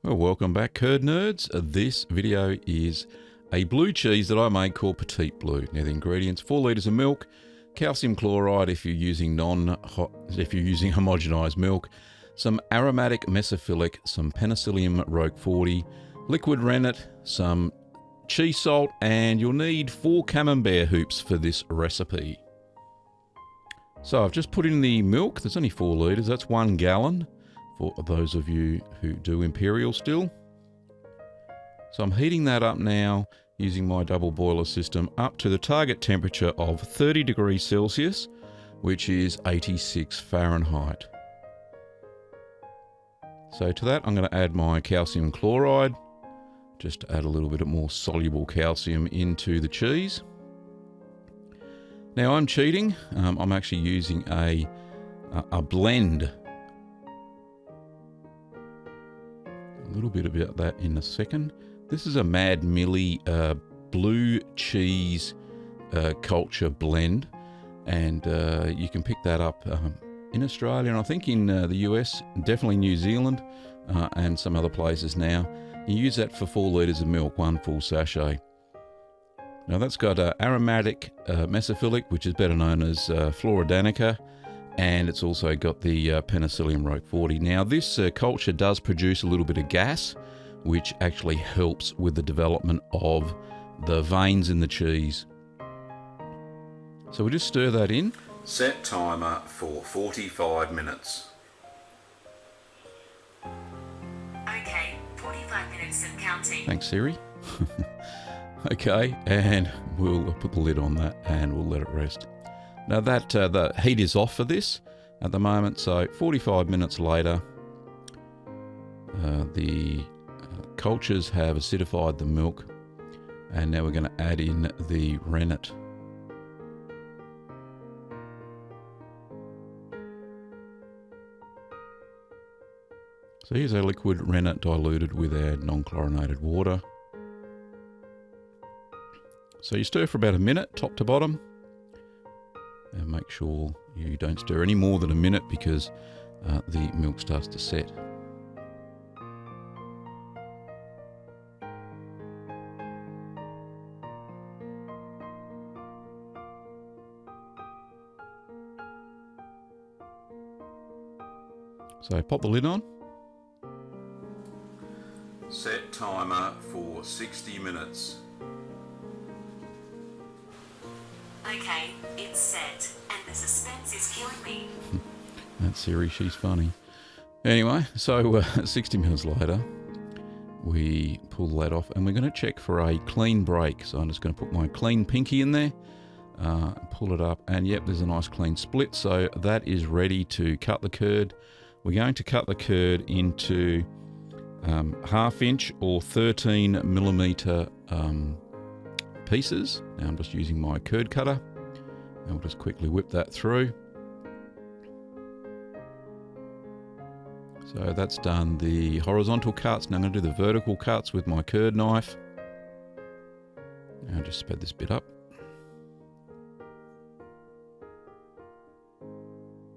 Well, welcome back, curd nerds. This video is a blue cheese that I made called Petit Bleu. Now the ingredients: 4 litres of milk, calcium chloride if you're using homogenized milk, some aromatic mesophilic, some Penicillium Roqueforti, liquid rennet, some cheese salt, and you'll need 4 camembert hoops for this recipe. So I've just put in the milk. There's only 4 litres, that's 1 gallon. For those of you who do imperial still. So I'm heating that up now using my double boiler system up to the target temperature of 30 degrees Celsius, which is 86 Fahrenheit. So to that I'm going to add my calcium chloride, just to add a little bit more soluble calcium into the cheese. Now I'm cheating, I'm actually using a blend. A little bit about that in a second. This is a Mad Millie blue cheese culture blend, and you can pick that up in Australia, and I think in the US, definitely New Zealand, and some other places now. You use that for 4 litres of milk, 1 full sachet. Now that's got aromatic mesophilic, which is better known as Flora danica, and it's also got the Penicillium Roqueforti. Now this culture does produce a little bit of gas, which actually helps with the development of the veins in the cheese. So we'll just stir that in. Set timer for 45 minutes. Okay, 45 minutes and counting. Thanks, Siri. Okay, and we'll put the lid on that and we'll let it rest. Now that the heat is off for this at the moment, so 45 minutes later, the cultures have acidified the milk, and now we're going to add in the rennet. So here's our liquid rennet diluted with our non-chlorinated water. So you stir for about a minute, top to bottom. And make sure you don't stir any more than a minute because the milk starts to set. So pop the lid on. Set timer for 60 minutes. Okay, it's set, and the suspense is killing me. That's Siri, she's funny. Anyway, so 60 minutes later, we pull that off, and we're going to check for a clean break. So I'm just going to put my clean pinky in there, pull it up, and yep, there's a nice clean split. So that is ready to cut the curd. We're going to cut the curd into 1/2 inch or 13 millimeter pieces. Now I'm just using my curd cutter, and we'll just quickly whip that through. So that's done the horizontal cuts. Now I'm going to do the vertical cuts with my curd knife. Now just sped this bit up.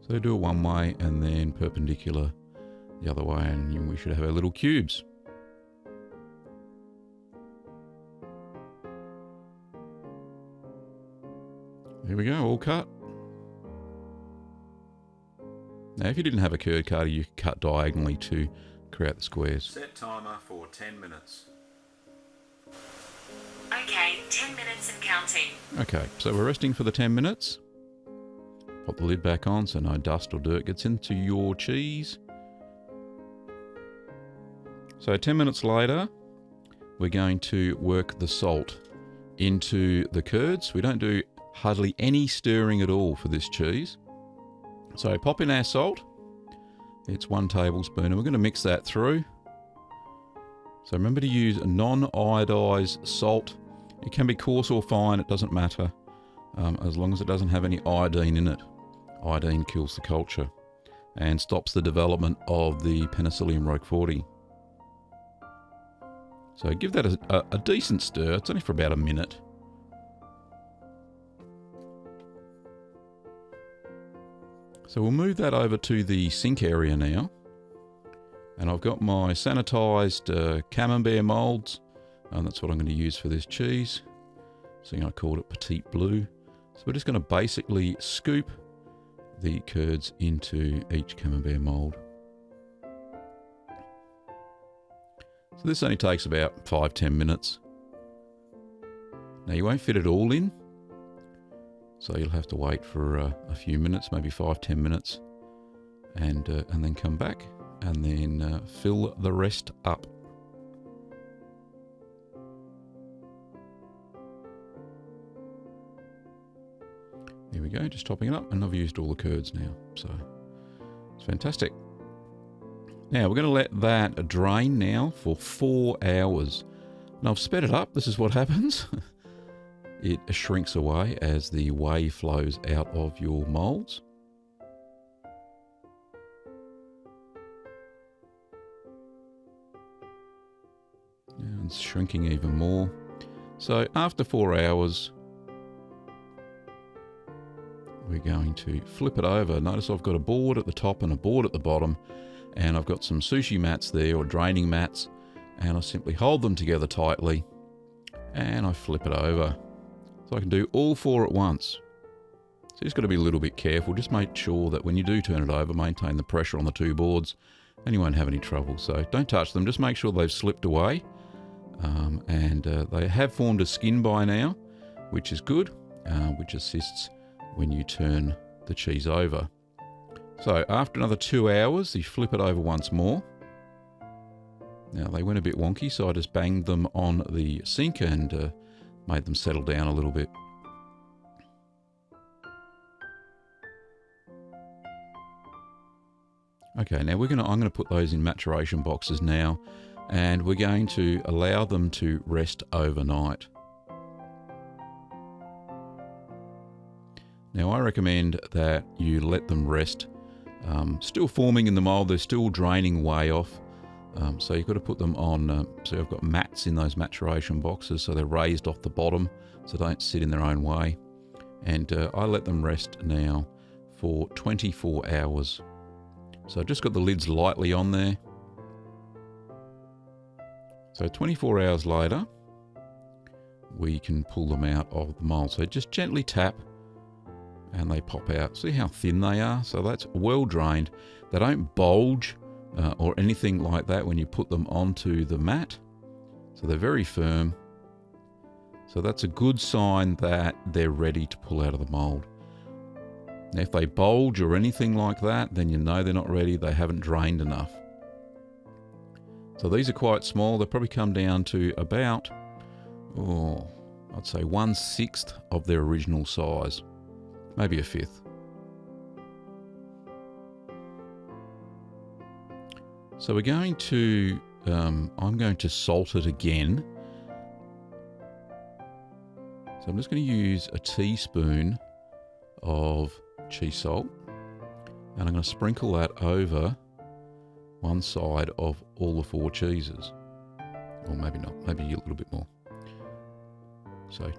So do it one way and then perpendicular the other way, and we should have our little cubes. There we go, all cut. Now if you didn't have a curd cutter, you could cut diagonally to create the squares. Set timer for 10 minutes. Okay, 10 minutes and counting. Okay, so we're resting for the 10 minutes. Pop the lid back on so no dust or dirt gets into your cheese. So 10 minutes later, we're going to work the salt into the curds. We don't do hardly any stirring at all for this cheese. So pop in our salt. It's 1 tablespoon, and we're going to mix that through. So remember to use a non-iodized salt. It can be coarse or fine, it doesn't matter, as long as it doesn't have any iodine in it. Iodine kills the culture and stops the development of the Penicillium Roqueforti. So give that a decent stir. It's only for about a minute. So we'll move that over to the sink area now. And I've got my sanitized camembert molds, and that's what I'm going to use for this cheese. So I called it Petit Bleu. So we're just going to basically scoop the curds into each camembert mold. So this only takes about 5-10 minutes. Now you won't fit it all in, so you'll have to wait for a few minutes, maybe 5-10 minutes, and then come back and then fill the rest up. Here we go, just topping it up, and I've used all the curds now, so it's fantastic. Now we're going to let that drain now for 4 hours. And I've sped it up. This is what happens. It shrinks away as the whey flows out of your molds. And it's shrinking even more. So after 4 hours, we're going to flip it over. Notice I've got a board at the top and a board at the bottom, and I've got some sushi mats there, or draining mats, and I simply hold them together tightly and I flip it over. So I can do all 4 at once. So you just got to be a little bit careful. Just make sure that when you do turn it over, maintain the pressure on the 2 boards and you won't have any trouble. So don't touch them, just make sure they've slipped away. They have formed a skin by now, which is good, which assists when you turn the cheese over. So after another 2 hours, you flip it over once more. Now they went a bit wonky, so I just banged them on the sink and made them settle down a little bit. Okay, now I'm going to put those in maturation boxes now, and we're going to allow them to rest overnight. Now I recommend that you let them rest. Still forming in the mold, they're still draining whey off. So you've got to put them on, so I've got mats in those maturation boxes, so they're raised off the bottom, so don't sit in their own way. And I let them rest now for 24 hours. So I've just got the lids lightly on there. So 24 hours later, we can pull them out of the mold. So just gently tap and they pop out. See how thin they are? So that's well drained. They don't bulge or anything like that when you put them onto the mat. So they're very firm. So that's a good sign that they're ready to pull out of the mold. Now if they bulge or anything like that, then you know they're not ready, they haven't drained enough. So these are quite small. They probably come down to about, I'd say 1/6 of their original size, maybe 1/5. So we're going to, I'm going to salt it again. So I'm just going to use a teaspoon of cheese salt, and I'm going to sprinkle that over one side of all the 4 cheeses. Or maybe not, maybe a little bit more. So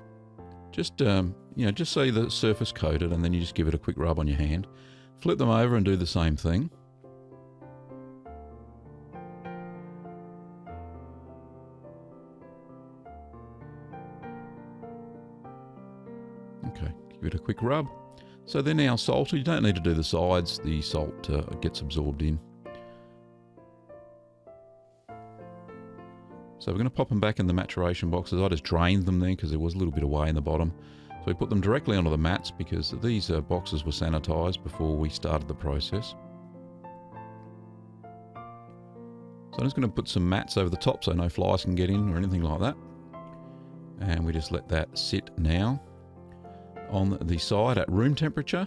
just, just so the surface coated, and then you just give it a quick rub on your hand. Flip them over and do the same thing. Okay, give it a quick rub. So they're now salted. You don't need to do the sides. The salt gets absorbed in. So we're going to pop them back in the maturation boxes. I just drained them then because there was a little bit of whey in the bottom. So we put them directly onto the mats because these boxes were sanitized before we started the process. So I'm just going to put some mats over the top so no flies can get in or anything like that. And we just let that sit now on the side at room temperature.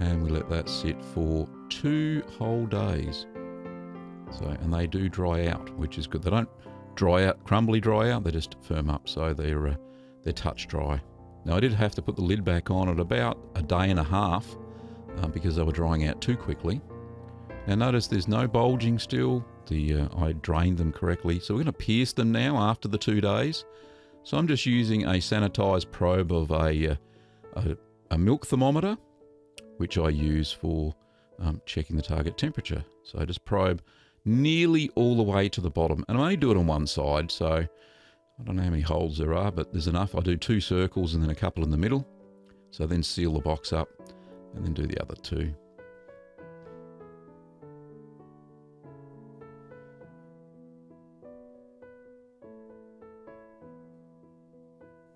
And we let that sit for 2 whole days. So, and they do dry out, which is good. They don't dry out, crumbly dry out, they just firm up, so they're touch dry. Now I did have to put the lid back on at about a day and a half because they were drying out too quickly. Now notice there's no bulging still. I drained them correctly. So we're going to pierce them now after the 2 days. So I'm just using a sanitized probe of a milk thermometer, which I use for checking the target temperature. So just probe nearly all the way to the bottom. And I only do it on one side, so I don't know how many holes there are, but there's enough. I do 2 circles and then a couple in the middle. So then seal the box up and then do the other 2.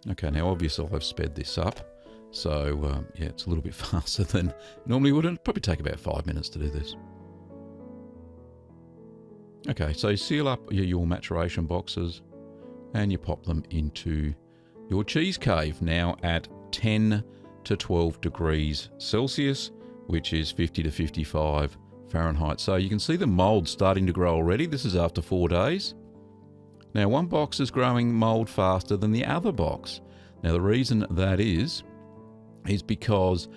Okay, now obviously I've sped this up, so yeah, it's a little bit faster than normally would. It'd probably take about 5 minutes to do this. Okay, so you seal up your maturation boxes and you pop them into your cheese cave, now at 10 to 12 degrees Celsius, which is 50 to 55 Fahrenheit. So you can see the mold starting to grow already. This is after 4 days. Now, one box is growing mold faster than the other box. Now, the reason that is because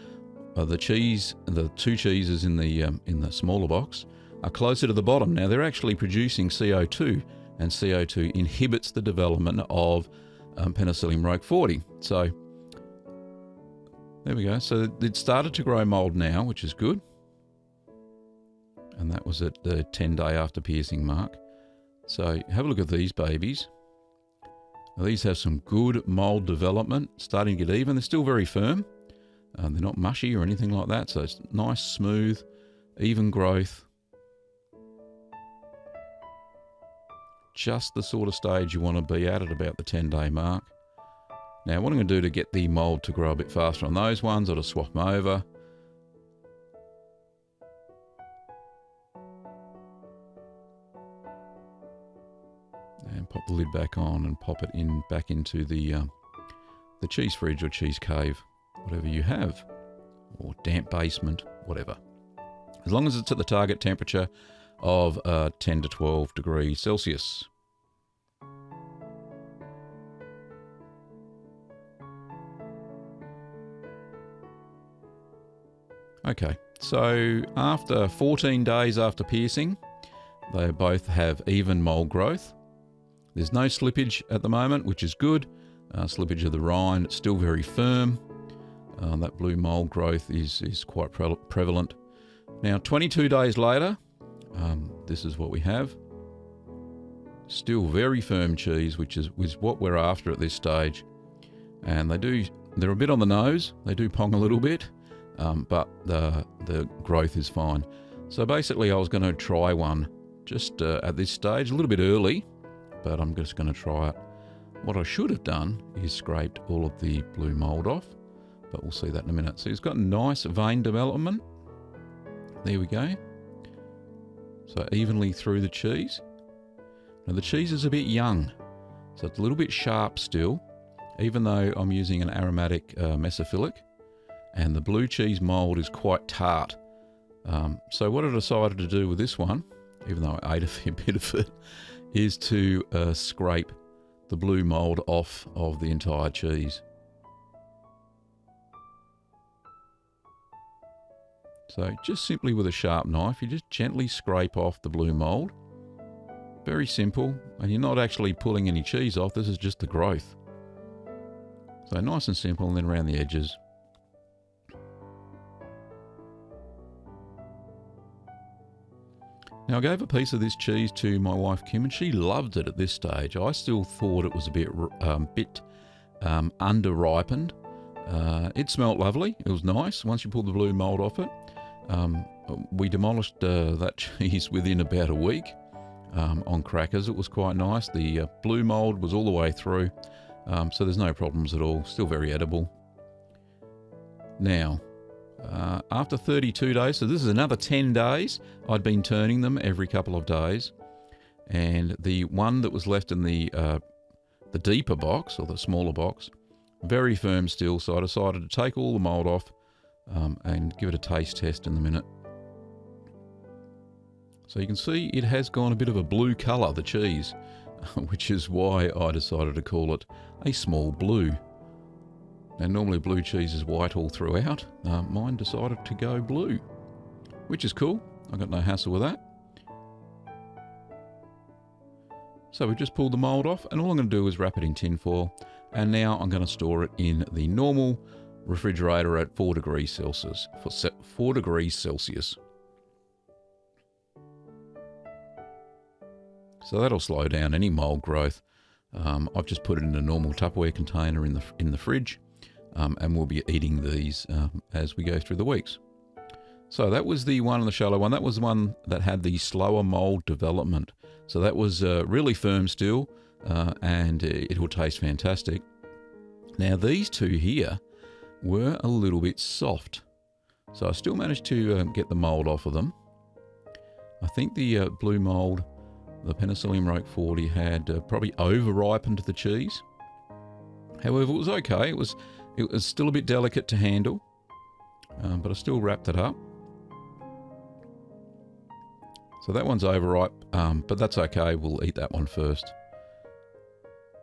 the 2 cheeses in the smaller box are closer to the bottom. Now, they're actually producing CO2, and CO2 inhibits the development of Penicillium Roqueforti. So, there we go. So, it started to grow mold now, which is good. And that was at the 10-day after piercing mark. So have a look at these babies. Now, these have some good mold development, starting to get even. They're still very firm. They're not mushy or anything like that. So it's nice, smooth, even growth. Just the sort of stage you want to be at about the 10-day mark. Now what I'm going to do to get the mold to grow a bit faster on those ones, I'll just swap them over. And pop the lid back on and pop it back into the cheese fridge or cheese cave, whatever you have, or damp basement, whatever. As long as it's at the target temperature of 10 to 12 degrees Celsius. Okay, so after 14 days after piercing, they both have even mold growth. There's no slippage at the moment, which is good. Slippage of the rind, it's still very firm. That blue mold growth is quite prevalent. Now, 22 days later, this is what we have. Still very firm cheese, which is what we're after at this stage. And they're a bit on the nose. They do pong a little bit, but the growth is fine. So basically, I was going to try one just at this stage, a little bit early, but I'm just going to try it. What I should have done is scraped all of the blue mold off, but we'll see that in a minute. So it's got nice vein development. There we go. So evenly through the cheese. Now the cheese is a bit young, so it's a little bit sharp still, even though I'm using an aromatic mesophilic, and the blue cheese mold is quite tart. So what I decided to do with this one, even though I ate a fair bit of it, is to scrape the blue mold off of the entire cheese. So just simply with a sharp knife, you just gently scrape off the blue mold. Very simple, and you're not actually pulling any cheese off, this is just the growth. So nice and simple, and then around the edges. Now I gave a piece of this cheese to my wife Kim, and she loved it at this stage. I still thought it was a bit under-ripened. It smelt lovely, it was nice once you pulled the blue mold off it. We demolished that cheese within about a week on crackers. It was quite nice. The blue mold was all the way through, so there's no problems at all. Still very edible. Now, after 32 days, so this is another 10 days, I'd been turning them every couple of days, and the one that was left in the deeper box, or the smaller box, very firm still, so I decided to take all the mold off and give it a taste test in a minute. So you can see it has gone a bit of a blue colour, the cheese, which is why I decided to call it a small blue. Now normally blue cheese is white all throughout. Mine decided to go blue, which is cool. I got no hassle with that. So we just pulled the mould off, and all I'm going to do is wrap it in tin foil, and now I'm going to store it in the normal refrigerator at 4 degrees Celsius. For 4 degrees Celsius. So that'll slow down any mold growth. I've just put it in a normal Tupperware container in the fridge, and we'll be eating these as we go through the weeks. So that was the one on the shallow one. That was the one that had the slower mold development. So that was really firm still, and it will taste fantastic. Now these two here were a little bit soft. So I still managed to get the mold off of them. I think the blue mold, the Penicillium Roqueforti, had probably over-ripened the cheese. However, it was okay. It was still a bit delicate to handle, but I still wrapped it up. So that one's overripe, but that's okay. We'll eat that one first.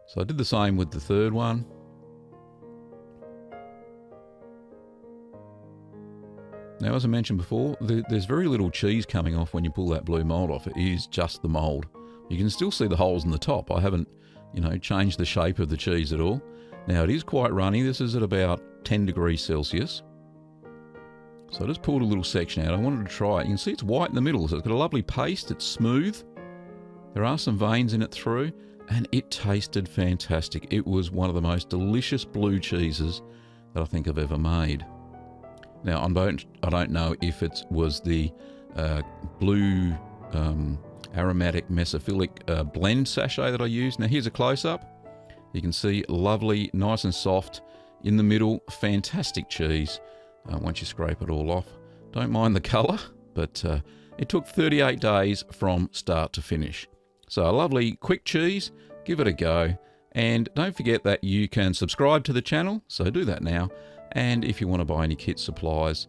So I did the same with the third one. Now, as I mentioned before, there's very little cheese coming off when you pull that blue mold off. It is just the mold. You can still see the holes in the top. I haven't, changed the shape of the cheese at all. Now, it is quite runny. This is at about 10 degrees Celsius. So I just pulled a little section out. I wanted to try it. You can see it's white in the middle, so it's got a lovely paste. It's smooth. There are some veins in it through, and it tasted fantastic. It was one of the most delicious blue cheeses that I think I've ever made. Now, I don't know if it was the blue aromatic mesophilic blend sachet that I used. Now, here's a close-up. You can see lovely, nice and soft in the middle. Fantastic cheese once you scrape it all off. Don't mind the colour, but it took 38 days from start to finish. So a lovely, quick cheese. Give it a go. And don't forget that you can subscribe to the channel, so do that now. And if you want to buy any kit supplies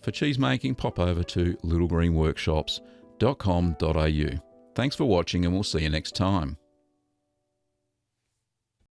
for cheese making, pop over to littlegreenworkshops.com.au. Thanks for watching, and we'll see you next time.